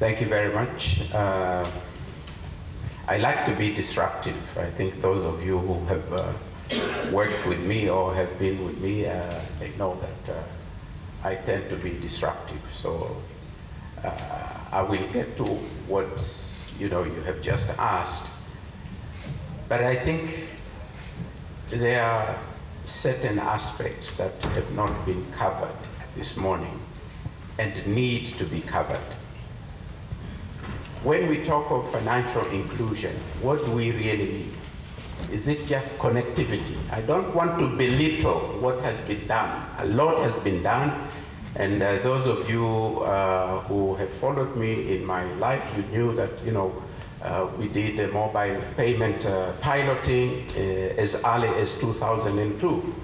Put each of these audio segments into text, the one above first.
Thank you very much. I like to be disruptive. I think those of you who have worked with me or have been with me, they know that I tend to be disruptive. So I will get to what you have just asked. But I think there are certain aspects that have not been covered this morning and need to be covered. When we talk of financial inclusion, what do we really mean? Is it just connectivity? I don't want to belittle what has been done. A lot has been done, and those of you who have followed me in my life, you knew that we did a mobile payment piloting as early as 2002.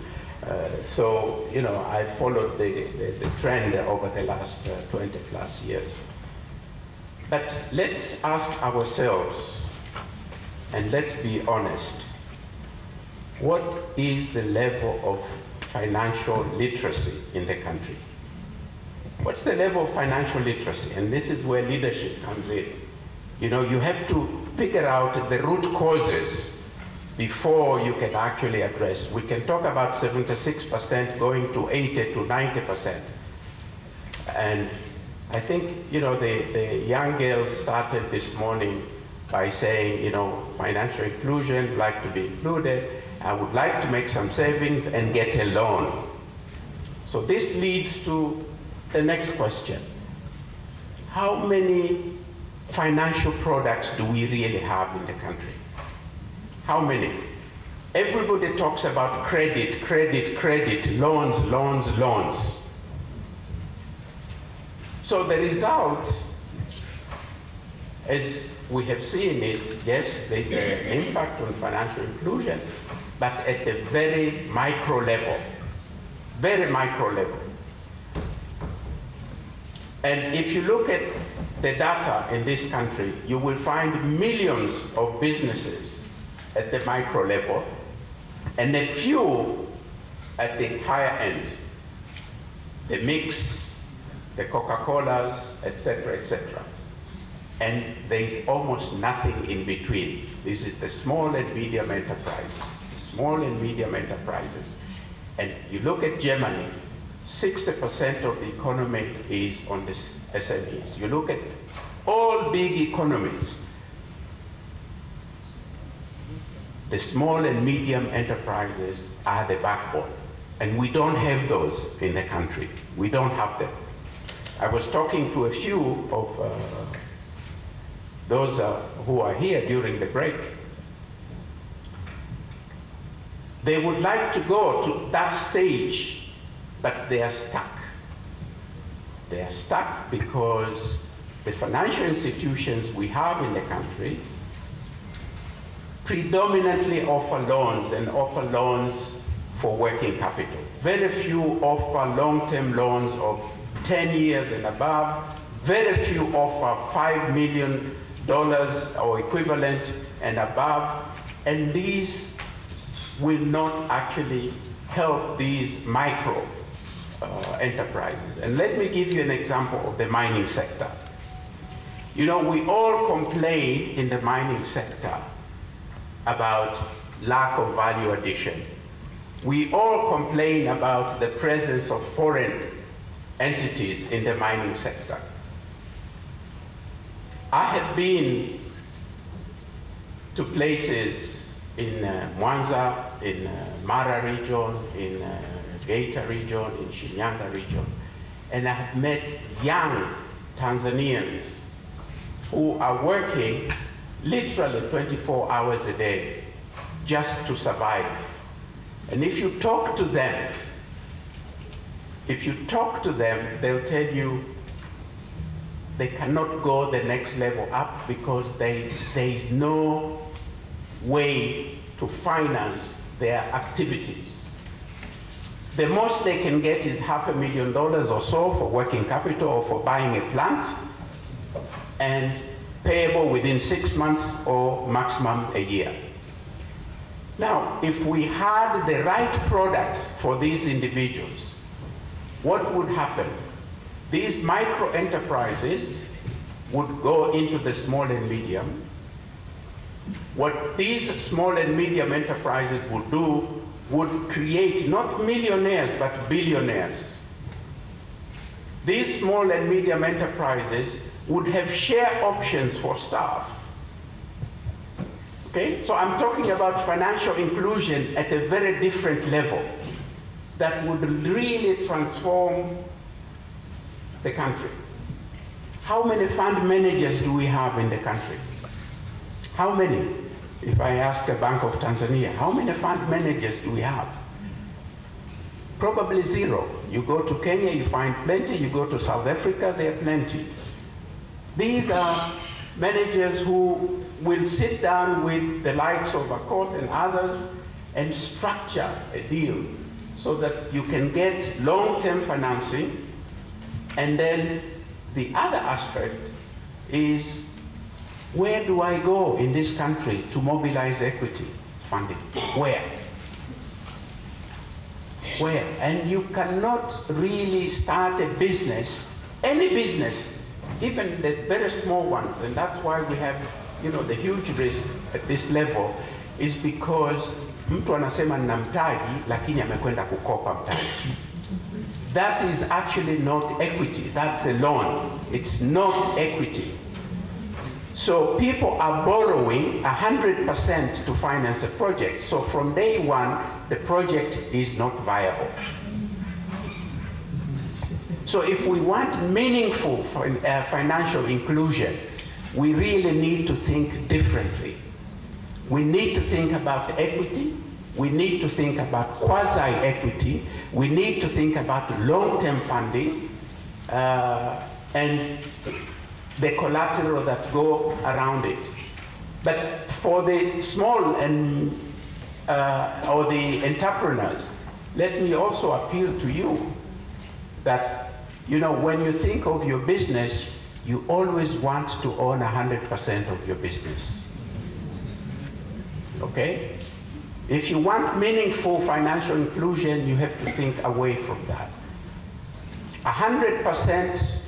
So I followed the trend over the last 20 plus years. But let's ask ourselves, and let's be honest, what is the level of financial literacy in the country? What's the level of financial literacy? And this is where leadership comes in. You have to figure out the root causes before you can actually address. We can talk about 76% going to 80 to 90%. And I think, the young girl started this morning by saying, financial inclusion, like to be included. I would like to make some savings and get a loan. So this leads to the next question. How many financial products do we really have in the country? How many? Everybody talks about credit, credit, credit, loans, loans, loans. So the result, as we have seen, is yes, there's an impact on financial inclusion, but at the very micro level, very micro level. And if you look at the data in this country, you will find millions of businesses at the micro level and a few at the higher end, the mix, the Coca-Colas, etc., etc. And there is almost nothing in between. This is the small and medium enterprises, the small and medium enterprises. And you look at Germany, 60% of the economy is on the SMEs. You look at all big economies, the small and medium enterprises are the backbone. And we don't have those in the country. We don't have them. I was talking to a few of those who are here during the break. They would like to go to that stage, but they are stuck. They are stuck because the financial institutions we have in the country predominantly offer loans and offer loans for working capital. Very few offer long-term loans of 10 years and above. Very few offer $5 million or equivalent and above. And these will not actually help these micro enterprises. And let me give you an example of the mining sector. We all complain in the mining sector about lack of value addition. We all complain about the presence of foreign entities in the mining sector. I have been to places in Mwanza, in Mara region, in Geita region, in Shinyanga region, and I have met young Tanzanians who are working literally 24 hours a day just to survive. And if you talk to them, they'll tell you they cannot go the next level up because there is no way to finance their activities. The most they can get is $500,000 or so for working capital or for buying a plant, and payable within 6 months or maximum a year. Now, if we had the right products for these individuals, what would happen? These micro enterprises would go into the small and medium. What these small and medium enterprises would do would create not millionaires, but billionaires. These small and medium enterprises would have share options for staff. Okay, so I'm talking about financial inclusion at a very different level that would really transform the country. How many fund managers do we have in the country? How many? If I ask a Bank of Tanzania, how many fund managers do we have? Probably zero. You go to Kenya, you find plenty. You go to South Africa, there are plenty. These are managers who will sit down with the likes of Accord and others and structure a deal so that you can get long-term financing. And then the other aspect is, where do I go in this country to mobilize equity funding? Where? Where? And you cannot really start a business, any business, even the very small ones, and that's why we have, the huge risk at this level, is because mtu anasema nina mtaji lakini amekwenda kukopa mtaji. That is actually not equity, that's a loan. It's not equity. So people are borrowing 100% to finance a project. So from day one, the project is not viable. So if we want meaningful financial inclusion, we really need to think differently. We need to think about equity. We need to think about quasi-equity. We need to think about long-term funding and the collateral that go around it. But for the small and or the entrepreneurs, let me also appeal to you that, when you think of your business, you always want to own 100% of your business. Okay? If you want meaningful financial inclusion, you have to think away from that. 100%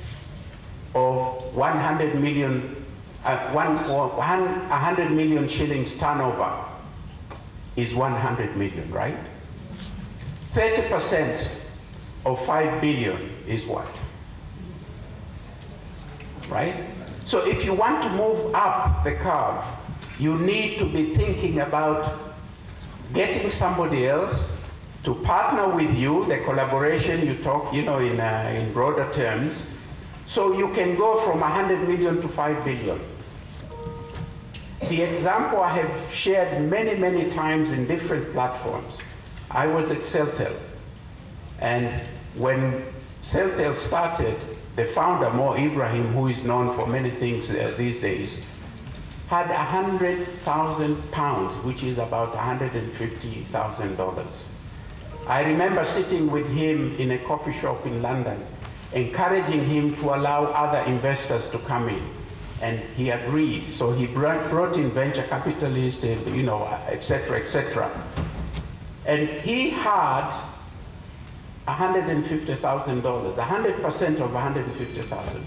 of 100 million shillings turnover is 100 million, right? 30% of 5 billion is what? Right? So if you want to move up the curve, you need to be thinking about getting somebody else to partner with you, the collaboration you talk, in broader terms, so you can go from 100 million to 5 billion. The example I have shared many, many times in different platforms. I was at Celtel, and when Celtel started, the founder, Mo Ibrahim, who is known for many things these days, had £100,000, which is about $150,000. I remember sitting with him in a coffee shop in London, encouraging him to allow other investors to come in. And he agreed. So he brought in venture capitalists, and, et cetera, et cetera. And he had $150,000, 100% of $150,000.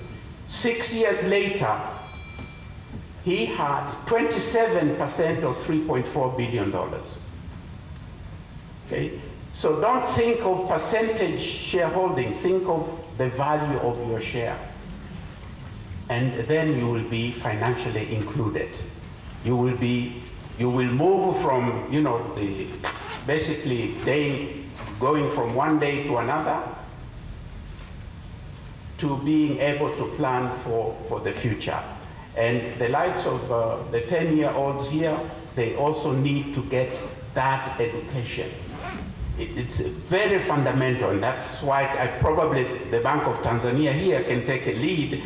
6 years later, he had 27% of $3.4 billion. Okay? So don't think of percentage shareholding, think of the value of your share. And then you will be financially included. You will move from, basically going from one day to another to being able to plan for the future. And the likes of the 10-year-olds here, they also need to get that education. It's very fundamental, and that's why probably the Bank of Tanzania here can take a lead,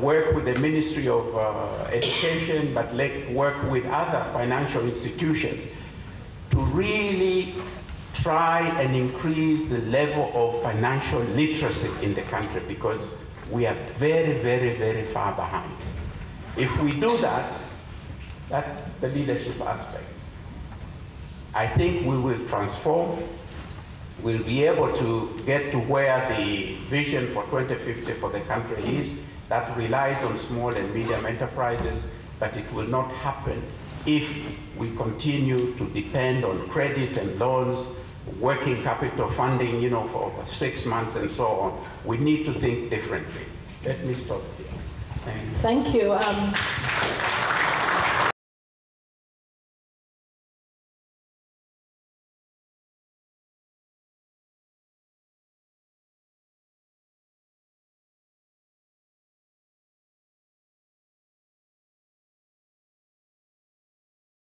work with the Ministry of Education, but work with other financial institutions to really try and increase the level of financial literacy in the country, because we are very, very, very far behind. If we do that, that's the leadership aspect. I think we will transform. We'll be able to get to where the vision for 2050 for the country is. that relies on small and medium enterprises, but it will not happen if we continue to depend on credit and loans, working capital funding, you know, for 6 months and so on. We need to think differently. Let me stop here. Thank you.